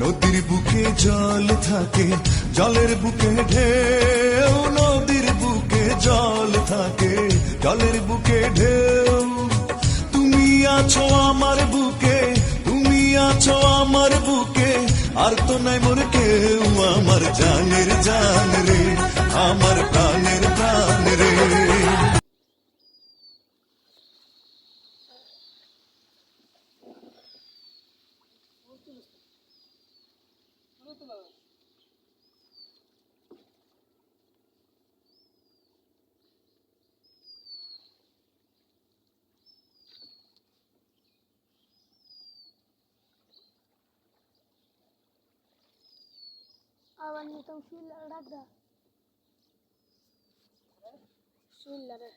নদীর বুকে জল থাকে, জলের বুকে ঢেউ, নদীর বুকে জল থাকে, জলের বুকে ঢেউ। তুমি আছো আমার বুকে, তুমি আছো আমার বুকে, আর তো নাই মোর কেউ, আমার জানের জান রে, আমার প্রাণের প্রাণ রে। আবার নিতাম শুইলা ডাক দা শুইলা রে।